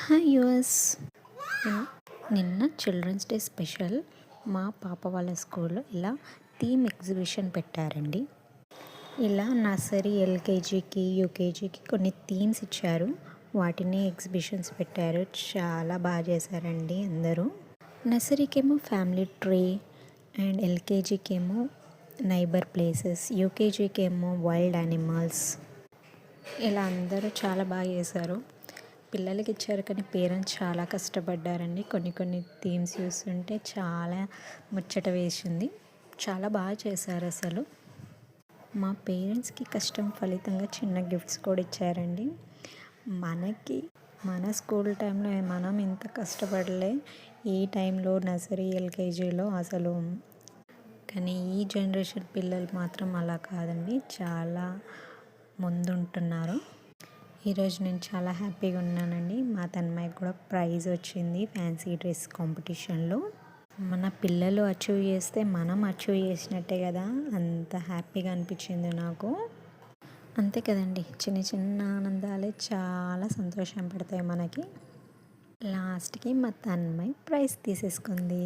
Hi US. నిన్న children's day special మా పాప వాళ్ళ స్కూల్లో ఇలా థీమ్ ఎగ్జిబిషన్ పెట్టారండి. ఇలా నర్సరీ ఎల్కేజీకి యూకేజీకి కొన్ని థీమ్స్ ఇచ్చారు. వాటిని ఎగ్జిబిషన్స్ పెట్టారు. చాలా బాగా చేశారండి అందరూ. నర్సరీకి ఏమో ఫ్యామిలీ ట్రీ అండ్ ఎల్కేజీకి ఏమో నైబర్ ప్లేసెస్, యూకేజీకి ఏమో వైల్డ్ యానిమల్స్. ఇలా అందరూ చాలా బాగా చేశారు. పిల్లలకి ఇచ్చారు కానీ పేరెంట్స్ చాలా కష్టపడ్డారండి. కొన్ని థీమ్స్ చూస్తుంటే చాలా ముచ్చట వేసింది. చాలా బాగా చేశారు అసలు. మా పేరెంట్స్కి కష్టం ఫలితంగా చిన్న గిఫ్ట్స్ కూడా ఇచ్చారండి. మన స్కూల్ టైంలో మనం ఇంత కష్టపడలే ఈ టైంలో నర్సరీ ఎల్కేజీలో అసలు. కానీ ఈ జనరేషన్ పిల్లలు మాత్రం అలా కాదండి, చాలా ముందుంటున్నారు. ఈరోజు నేను చాలా హ్యాపీగా ఉన్నానండి. మా తన్మయ్యకి కూడా ప్రైజ్ వచ్చింది ఫ్యాన్సీ డ్రెస్ కాంపిటీషన్లో. మన పిల్లలు అచీవ్ చేస్తే మనం అచీవ్ చేసినట్టే కదా, అంత హ్యాపీగా అనిపించింది నాకు. అంతే కదండి, చిన్న చిన్న ఆనందాలే చాలా సంతోషం పెడతాయి మనకి. లాస్ట్కి మా తన్మయ్య ప్రైజ్ తీసేసుకుంది.